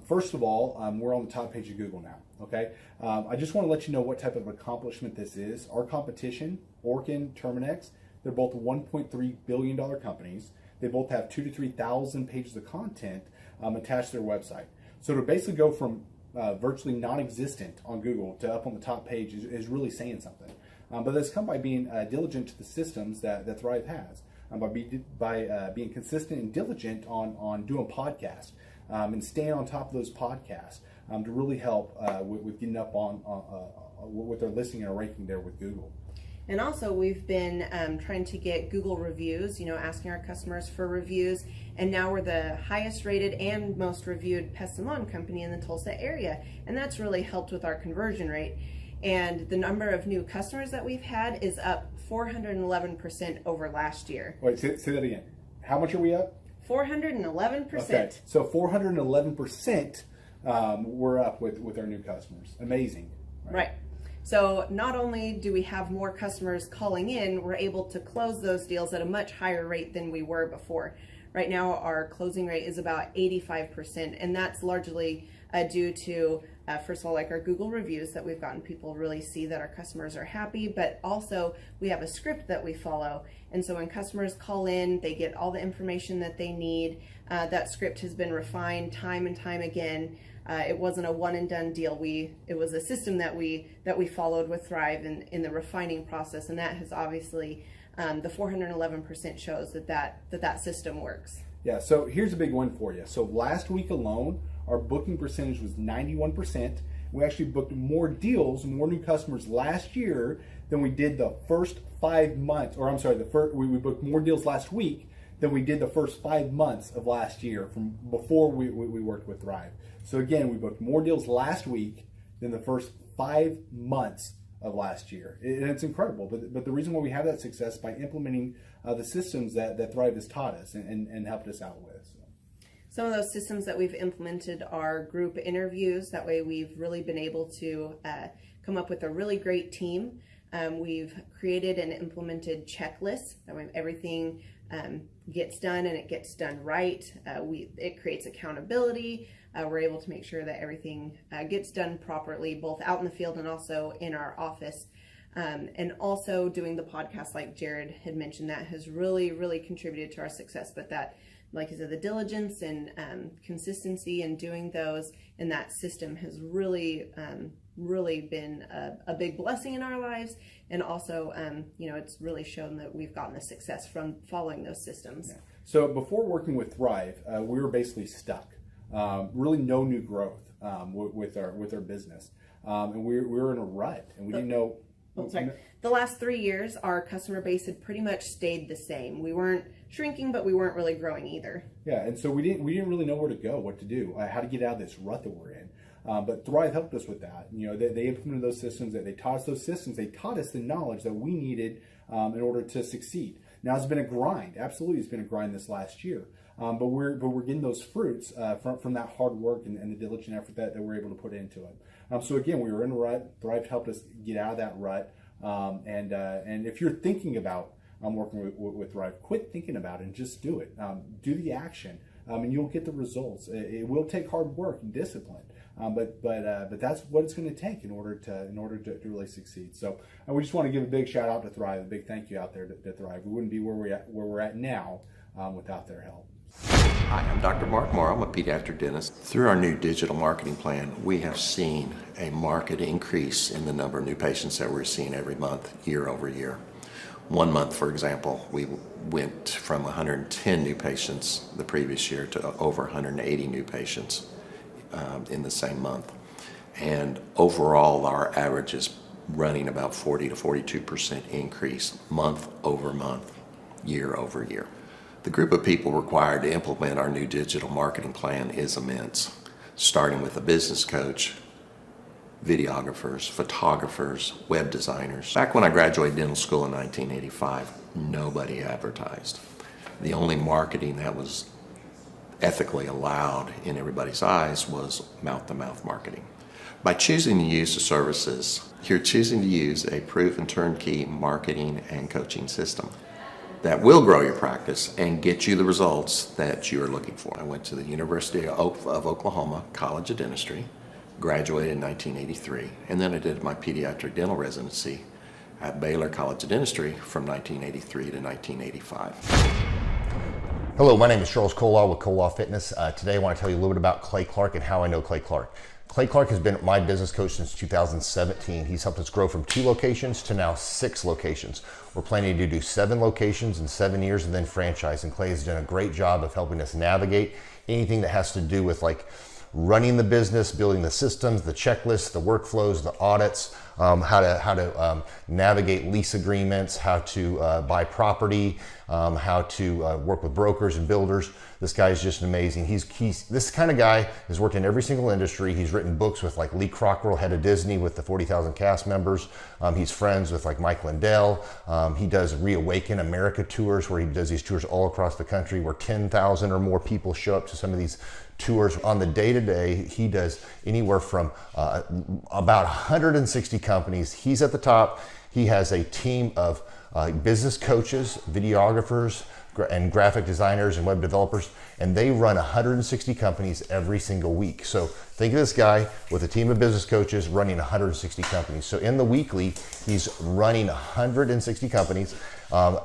First of all, we're on the top page of Google now. Okay. I just want to let you know what type of accomplishment this is. Our competition, Orkin, Terminex, they're both $1.3 billion companies. They both have 2,000 to 3,000 pages of content attached to their website. So to basically go from virtually non-existent on Google to up on the top page is really saying something. But that's come by being diligent to the systems that Thrive has, by being consistent and diligent on doing podcasts and staying on top of those podcasts to really help with getting up on with their listing and our ranking there with Google. And also we've been trying to get Google reviews, asking our customers for reviews. And now we're the highest rated and most reviewed pest and lawn company in the Tulsa area. And that's really helped with our conversion rate. And the number of new customers that we've had is up 411% over last year. Wait, say that again. How much are we up? 411%. Okay, so 411% we're up with our new customers. Amazing. Right. So not only do we have more customers calling in, we're able to close those deals at a much higher rate than we were before. Right now, our closing rate is about 85%, and that's largely due to, first of all, like our Google reviews that we've gotten people really see that our customers are happy, but also we have a script that we follow. And so when customers call in, they get all the information that they need. That script has been refined time and time again. It wasn't a one and done deal. It was a system that we followed with Thrive in the refining process, and that has obviously the 411% shows that system works. Yeah. So here's a big one for you. So last week alone, our booking percentage was 91%, We actually booked more deals, more new customers last year than we did the first 5 months, or I'm sorry, we booked more deals last week than we did the first 5 months of last year from before we worked with Thrive. So again, we booked more deals last week than the first 5 months of last year. And it's incredible. But the reason why we have that success by implementing the systems that Thrive has taught us and helped us out with. So. Some of those systems that we've implemented are group interviews. That way we've really been able to come up with a really great team. We've created and implemented checklists. That way everything gets done and it gets done right. It creates accountability. We're able to make sure that everything gets done properly, both out in the field and also in our office. And also doing the podcast, like Jared had mentioned, that has really, really contributed to our success. But that, like I said, the diligence and consistency in doing those and that system has really, really been a big blessing in our lives. And also, it's really shown that we've gotten the success from following those systems. Yeah. So before working with Thrive, we were basically stuck. Really no new growth with our business. And we were in a rut and we didn't know. The last 3 years, our customer base had pretty much stayed the same. We weren't shrinking, but we weren't really growing either. Yeah, and so we didn't really know where to go, what to do, how to get out of this rut that we're in. But Thrive helped us with that. They implemented those systems. They taught us those systems. They taught us the knowledge that we needed in order to succeed. Now it's been a grind. Absolutely, it's been a grind this last year. But we're getting those fruits from that hard work and the diligent effort that we're able to put into it. So again, we were in a rut. Thrive helped us get out of that rut. And if you're thinking about working with Thrive, quit thinking about it and just do it. Do the action, and you'll get the results. It will take hard work and discipline, but that's what it's going to take in order to really succeed. So we just want to give a big shout out to Thrive, a big thank you out there to Thrive. We wouldn't be where we're at now without their help. Hi, I'm Dr. Mark Morrow. I'm a pediatric dentist. Through our new digital marketing plan, we have seen a marked increase in the number of new patients that we're seeing every month, year over year. 1 month, for example, we went from 110 new patients the previous year to over 180 new patients in the same month. And overall, our average is running about 40 to 42% increase month over month, year over year. The group of people required to implement our new digital marketing plan is immense, starting with a business coach, videographers, photographers, web designers. Back when I graduated dental school in 1985, nobody advertised. The only marketing that was ethically allowed in everybody's eyes was mouth-to-mouth marketing. By choosing to use the services, you're choosing to use a proven turnkey marketing and coaching system that will grow your practice and get you the results that you are looking for. I went to the University of Oklahoma College of Dentistry, graduated in 1983, and then I did my pediatric dental residency at Baylor College of Dentistry from 1983 to 1985. Hello, my name is Charles Kolaw with Kolaw Fitness. Today I want to tell you a little bit about Clay Clark and how I know Clay Clark. Clay Clark has been my business coach since 2017. He's helped us grow from 2 locations to now 6 locations. We're planning to do 7 locations in 7 years and then franchise. And Clay has done a great job of helping us navigate anything that has to do with like running the business, building the systems, the checklists, the workflows, the audits, how to navigate lease agreements, how to buy property, how to work with brokers and builders. This guy is just amazing. He's this kind of guy has worked in every single industry. He's written books with like Lee Cockrell, head of Disney, with the 40,000 cast members. He's friends with like Mike Lindell. He does Reawaken America tours where he does these tours all across the country where 10,000 or more people show up to some of these tours. On the day-to-day, he does anywhere from about 160 companies. He's at the top. He has a team of business coaches, videographers, and graphic designers and web developers, and they run 160 companies every single week. So think of this guy with a team of business coaches running 160 companies. So in the weekly, he's running 160 companies.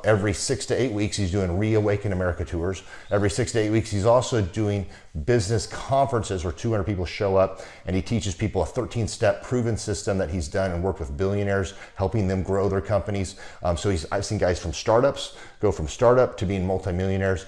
Every 6 to 8 weeks, he's doing Reawaken America tours. Every 6 to 8 weeks, he's also doing business conferences where 200 people show up, and he teaches people a 13-step proven system that he's done and worked with billionaires, helping them grow their companies. So I've seen guys from startups go from startup to being multimillionaires,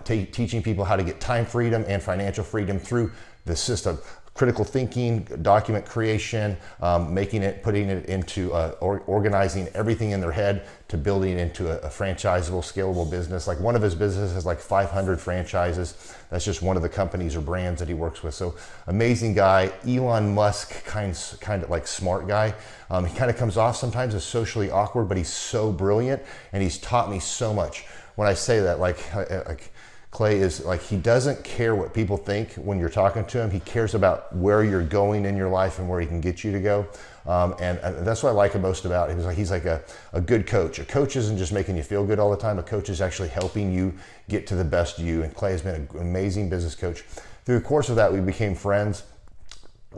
teaching people how to get time freedom and financial freedom through the system. critical thinking, document creation, putting it into organizing everything in their head to building it into a franchisable, scalable business. Like one of his businesses has like 500 franchises. That's just one of the companies or brands that he works with. So amazing guy. Elon Musk kind of like smart guy. He kind of comes off sometimes as socially awkward, but he's so brilliant and he's taught me so much. When I say that, like Clay is like, he doesn't care what people think when you're talking to him. He cares about where you're going in your life and where he can get you to go. And that's what I like most about him. He's like a good coach. A coach isn't just making you feel good all the time. A coach is actually helping you get to the best you. And Clay has been an amazing business coach. Through the course of that, we became friends.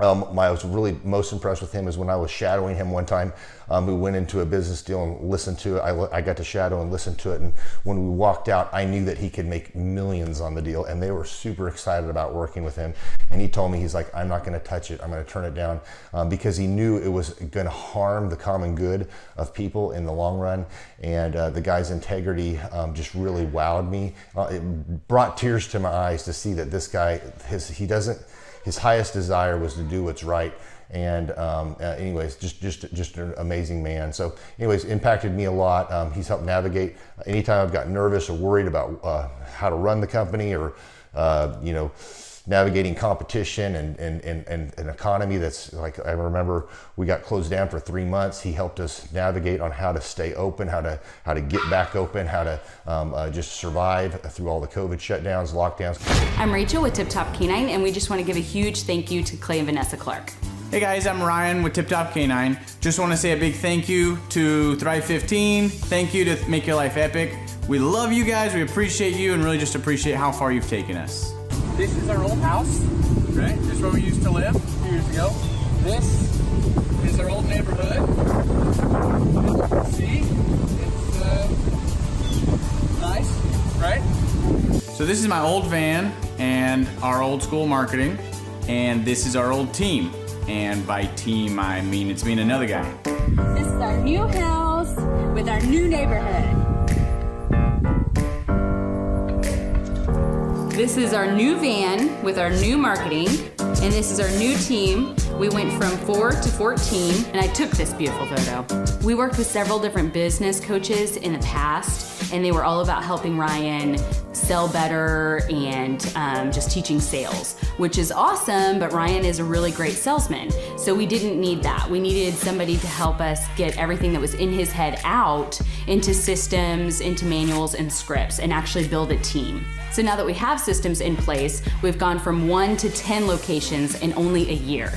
I was really most impressed with him is when I was shadowing him one time. We went into a business deal and listened to it. I got to shadow and listen to it. And when we walked out, I knew that he could make millions on the deal. And they were super excited about working with him. And he told me, he's like, I'm not going to touch it. I'm going to turn it down because he knew it was going to harm the common good of people in the long run. And the guy's integrity just really wowed me. It brought tears to my eyes to see that this guy, his highest desire was to do what's right. And anyways, just an amazing man. So anyways, impacted me a lot. He's helped navigate anytime I've got nervous or worried about how to run the company or, navigating competition and an economy that's like, I remember we got closed down for 3 months. He helped us navigate on how to stay open, how to get back open, how to just survive through all the COVID shutdowns, lockdowns. I'm Rachel with Tip Top Canine, and we just want to give a huge thank you to Clay and Vanessa Clark. Hey guys, I'm Ryan with Tip Top Canine. Just want to say a big thank you to Thrive 15. Thank you to Make Your Life Epic. We love you guys, we appreciate you, and really just appreciate how far you've taken us. This is our old house, right? This is where we used to live a few years ago. This is our old neighborhood. See? It's nice, right? So this is my old van and our old school marketing, and this is our old team. And by team, I mean it's me and another guy. This is our new house with our new neighborhood. This is our new van with our new marketing, and this is our new team. We went from 4 to 14, and I took this beautiful photo. We worked with several different business coaches in the past, and they were all about helping Ryan sell better and just teaching sales, which is awesome, but Ryan is a really great salesman. So we didn't need that. We needed somebody to help us get everything that was in his head out into systems, into manuals and scripts, and actually build a team. So now that we have systems in place, we've gone from 1 to 10 locations in only a year.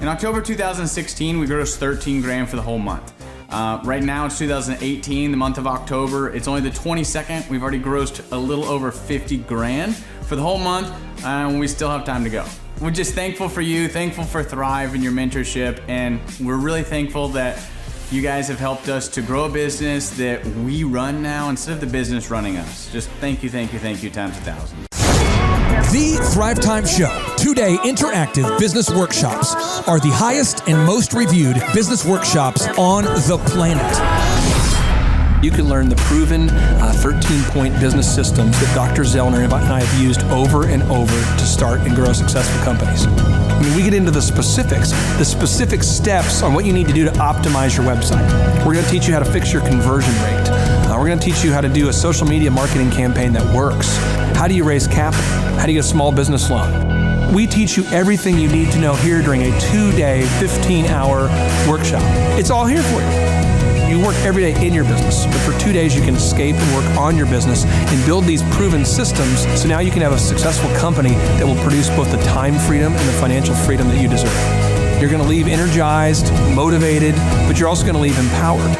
In October 2016, we grossed 13 grand for the whole month. Right now it's 2018, the month of October. It's only the 22nd. We've already grossed a little over 50 grand for the whole month, and we still have time to go. We're just thankful for you, thankful for Thrive and your mentorship, and we're really thankful that you guys have helped us to grow a business that we run now instead of the business running us. Just thank you times 1,000. The Thrive Time Show 2-day interactive business workshops are the highest and most reviewed business workshops on the planet. You can learn the proven 13-point business systems that Dr. Zellner and I have used over and over to start and grow successful companies. I mean, we get into the specific steps on what you need to do to optimize your website. We're going to teach you how to fix your conversion rate. We're going to teach you how to do a social media marketing campaign that works. How do you raise capital? How do you get a small business loan? We teach you everything you need to know here during a 2-day, 15-hour workshop. It's all here for you. You work every day in your business, but for 2 days you can escape and work on your business and build these proven systems so now you can have a successful company that will produce both the time freedom and the financial freedom that you deserve. You're going to leave energized, motivated, but you're also going to leave empowered.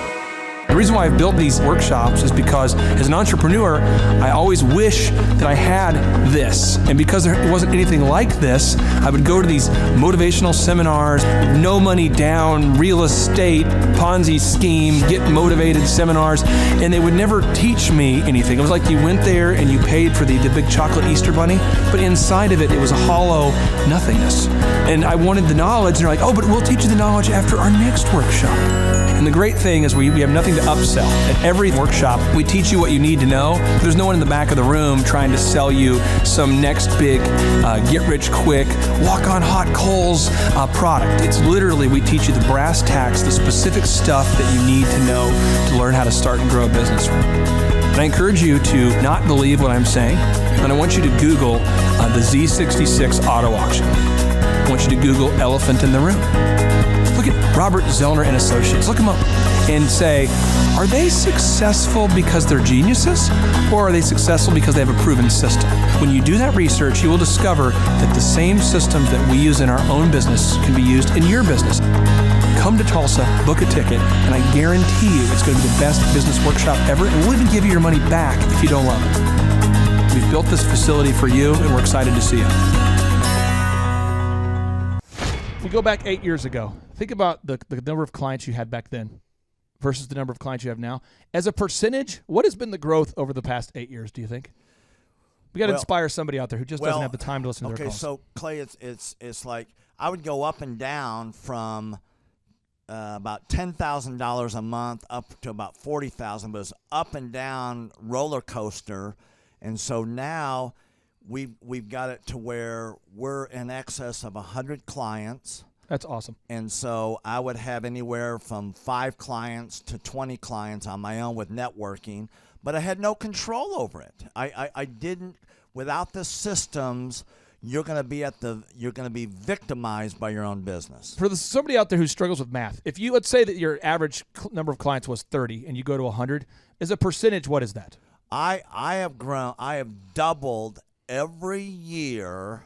The reason why I've built these workshops is because as an entrepreneur, I always wish that I had this. And because there wasn't anything like this, I would go to these motivational seminars, no money down, real estate, Ponzi scheme, get motivated seminars, and they would never teach me anything. It was like you went there and you paid for the big chocolate Easter bunny, but inside of it, it was a hollow nothingness. And I wanted the knowledge, and they're like, oh, but we'll teach you the knowledge after our next workshop. And And the great thing is we have nothing to upsell. At every workshop, we teach you what you need to know. There's no one in the back of the room trying to sell you some next big get-rich-quick, walk-on-hot coals product. It's literally, we teach you the brass tacks, the specific stuff that you need to know to learn how to start and grow a business. And I encourage you to not believe what I'm saying, and I want you to Google the Z66 auto auction. I want you to Google elephant in the room. Look at Robert Zellner and Associates. Look them up and say, are they successful because they're geniuses, or are they successful because they have a proven system? When you do that research, you will discover that the same systems that we use in our own business can be used in your business. Come to Tulsa, book a ticket, and I guarantee you it's going to be the best business workshop ever, and we'll even give you your money back if you don't love it. We've built this facility for you, and we're excited to see you. If we go back 8 years ago, think about the number of clients you had back then versus the number of clients you have now. As a percentage, what has been the growth over the past 8 years, do you think? We got to inspire somebody out there who just doesn't have the time to listen to their calls. Okay, so Clay, it's like I would go up and down from about $10,000 a month up to about $40,000, but it's up and down roller coaster. And so now we've got it to where we're in excess of 100 clients. That's awesome. And so I would have anywhere from 5 clients to 20 clients on my own with networking, but I had no control over it. I didn't, without the systems, you're going to be victimized by your own business. For somebody out there who struggles with math, if you, let's say that your average number of clients was 30 and you go to 100, as a percentage, what is that? I have doubled every year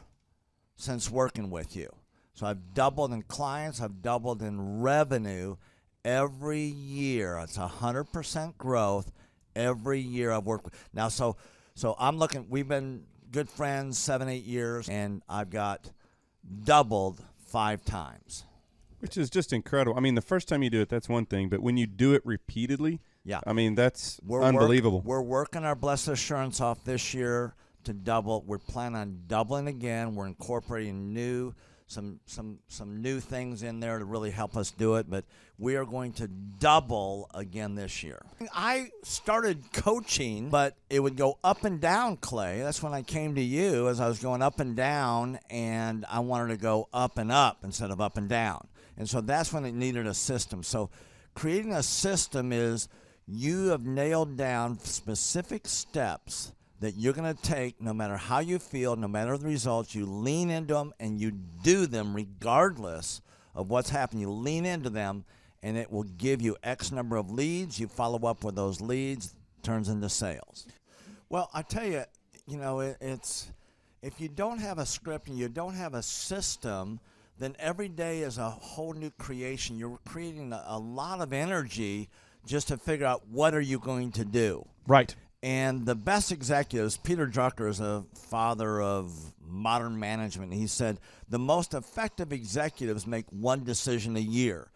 since working with you. So I've doubled in clients, I've doubled in revenue every year. It's 100% growth every year I've worked with. Now, so I'm looking, we've been good friends 7-8 years, and I've got doubled 5 times. Which is just incredible. I mean, the first time you do it, that's one thing, but when you do it repeatedly, yeah, I mean, that's unbelievable. We're working our Blessed Assurance off this year to double. We're planning on doubling again. We're incorporating some new things in there to really help us do it, but we are going to double again this year. I started coaching, but it would go up and down, Clay. That's when I came to you, as I was going up and down, and I wanted to go up and up instead of up and down. And so that's when it needed a system. So creating a system is you have nailed down specific steps that you're going to take no matter how you feel, no matter the results. You lean into them and you do them regardless of what's happening. You lean into them and it will give you X number of leads. You follow up with those leads, turns into sales. Well, I tell you, it's if you don't have a script and you don't have a system, then every day is a whole new creation. You're creating a lot of energy just to figure out what are you going to do. Right. And the best executives, Peter Drucker is a father of modern management. He said, the most effective executives make one decision a year.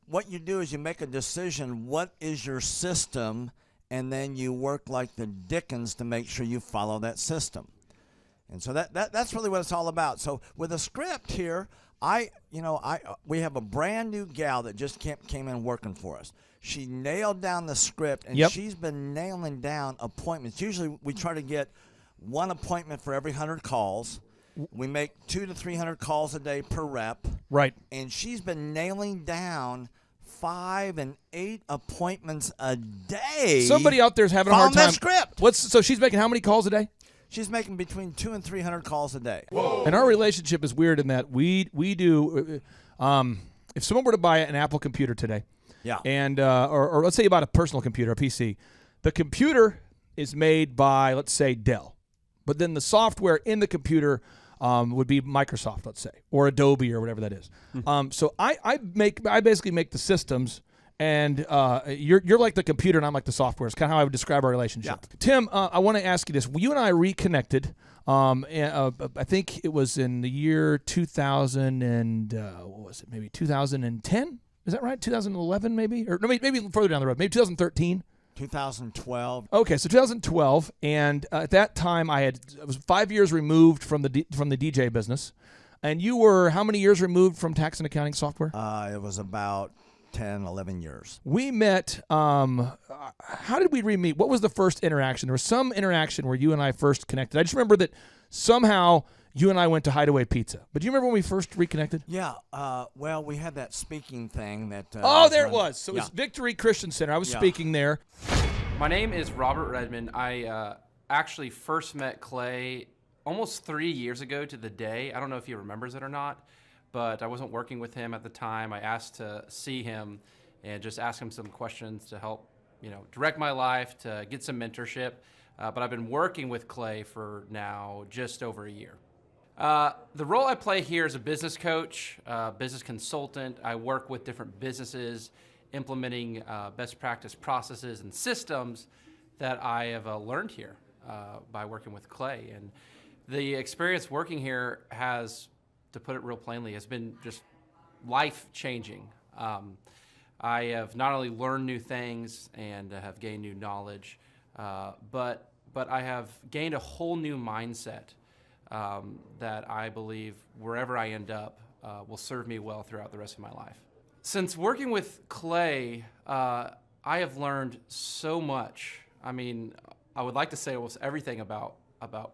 What you do is you make a decision, what is your system, and then you work like the Dickens to make sure you follow that system. And so that's really what it's all about. So with a script here, we have a brand new gal that just came in working for us. She nailed down the script, and she's been nailing down appointments. Usually we try to get one appointment for every 100 calls. We make 200 to 300 calls a day per rep. Right. And she's been nailing down 5 and 8 appointments a day. Somebody out there's having a hard time. That script. So she's making how many calls a day? She's making between 200 and 300 calls a day. Whoa. And our relationship is weird in that we do. If someone were to buy an Apple computer today, and or let's say you bought a personal computer, a PC, the computer is made by, let's say, Dell, but then the software in the computer would be Microsoft, let's say, or Adobe or whatever that is. So I basically make the systems. And you're like the computer, and I'm like the software. It's kind of how I would describe our relationship. Yeah. Tim, I want to ask you this. You and I reconnected. I think it was in the year 2000 and what was it? Maybe 2010. Is that right? 2011, maybe, or no, maybe further down the road. Maybe 2013. 2012. Okay, so 2012, and at that time I was 5 years removed from the DJ business, and you were how many years removed from tax and accounting software? It was about 10, 11 years. We met, how did we re-meet? What was the first interaction? There was some interaction where you and I first connected. I just remember that somehow you and I went to Hideaway Pizza. But do you remember when we first reconnected? Yeah, well, we had that speaking thing that... there it was. So it was Victory Christian Center. I was speaking there. My name is Robert Redmond. I actually first met Clay almost 3 years ago to the day. I don't know if he remembers it or not, but I wasn't working with him at the time. I asked to see him and just ask him some questions to help, direct my life, to get some mentorship. But I've been working with Clay for now just over a year. The role I play here is a business coach, business consultant. I work with different businesses implementing best practice processes and systems that I have learned here by working with Clay. And the experience working here has, to put it real plainly, has been just life-changing. I have not only learned new things and have gained new knowledge, but I have gained a whole new mindset that I believe wherever I end up will serve me well throughout the rest of my life. Since working with Clay, I have learned so much. I mean, I would like to say almost everything about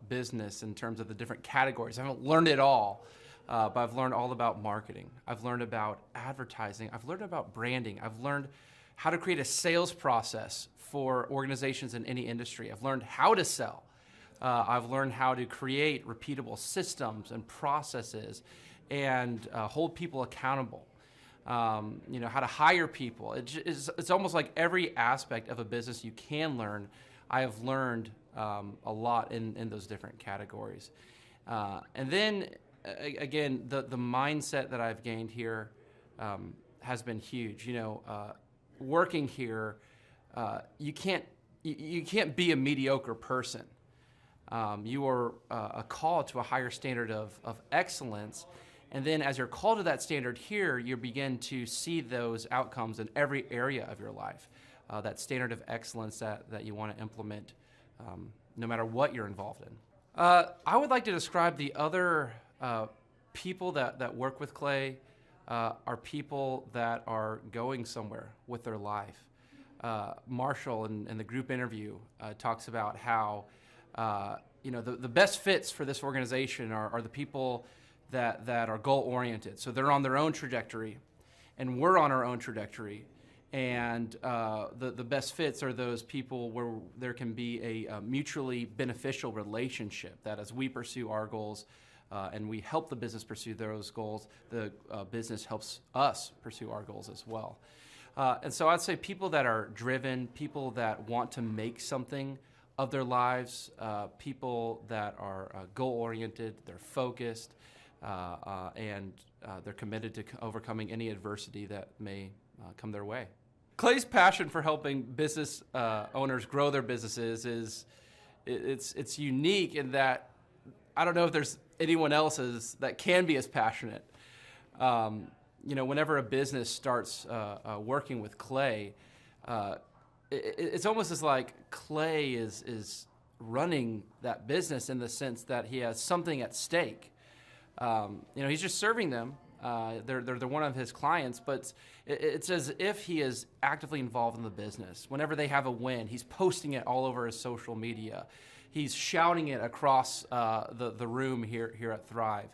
business in terms of the different categories. I haven't learned it all, but I've learned all about marketing. I've learned about advertising. I've learned about branding. I've learned how to create a sales process for organizations in any industry. I've learned how to sell. I've learned how to create repeatable systems and processes and hold people accountable. How to hire people. It's almost like every aspect of a business you can learn. I have learned a lot in those different categories. And then, again, the mindset that I've gained here has been huge. Working here, you can't be a mediocre person. You are a call to a higher standard of excellence. And then as you're called to that standard here, you begin to see those outcomes in every area of your life. That standard of excellence that you want to implement no matter what you're involved in. I would like to describe the other people that work with Clay are people that are going somewhere with their life. Marshall in the group interview talks about how the best fits for this organization are the people that are goal-oriented. So they're on their own trajectory, and we're on our own trajectory. And the best fits are those people where there can be a mutually beneficial relationship, that as we pursue our goals and we help the business pursue those goals, the business helps us pursue our goals as well. And so I'd say people that are driven, people that want to make something of their lives, people that are goal-oriented, they're focused, and they're committed to overcoming any adversity that may come their way. Clay's passion for helping business owners grow their businesses it's unique in that I don't know if there's anyone else that can be as passionate. Whenever a business starts working with Clay, it's almost as like Clay is running that business in the sense that he has something at stake. He's just serving them. They're one of his clients, but it's as if he is actively involved in the business. Whenever they have a win, he's posting it all over his social media. He's shouting it across the room here at Thrive.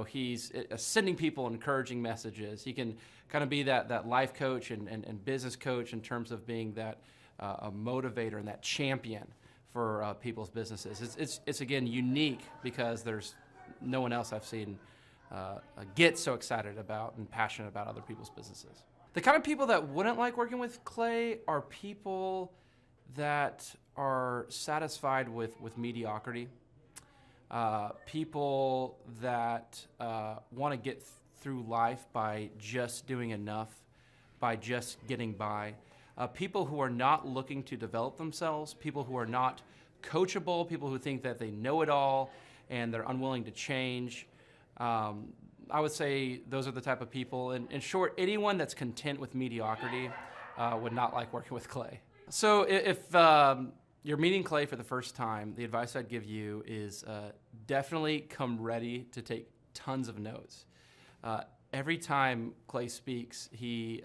He's sending people encouraging messages. He can kind of be that life coach and business coach in terms of being that a motivator and that champion for people's businesses. It's again unique because there's no one else I've seen get so excited about and passionate about other people's businesses. The kind of people that wouldn't like working with Clay are people that are satisfied with mediocrity. People that want to get through life by just doing enough, by just getting by. People who are not looking to develop themselves, people who are not coachable, people who think that they know it all and they're unwilling to change. I would say those are the type of people. In short, anyone that's content with mediocrity would not like working with Clay. So if you're meeting Clay for the first time, the advice I'd give you is definitely come ready to take tons of notes. every time Clay speaks, he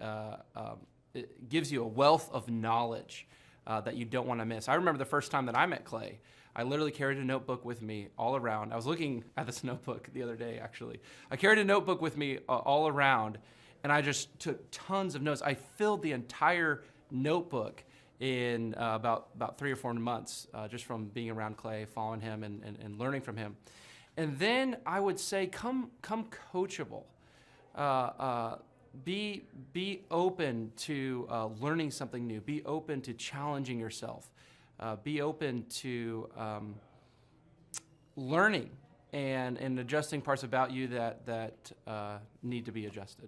it gives you a wealth of knowledge that you don't want to miss. I remember the first time that I met Clay. I literally carried a notebook with me all around. I was looking at this notebook the other day, actually. I carried a notebook with me all around, and I just took tons of notes. I filled the entire notebook in about 3 or 4 months, just from being around Clay, following him, and learning from him. And then I would say, come coachable. Be open to learning something new. Be open to challenging yourself. Be open to learning and adjusting parts about you that need to be adjusted.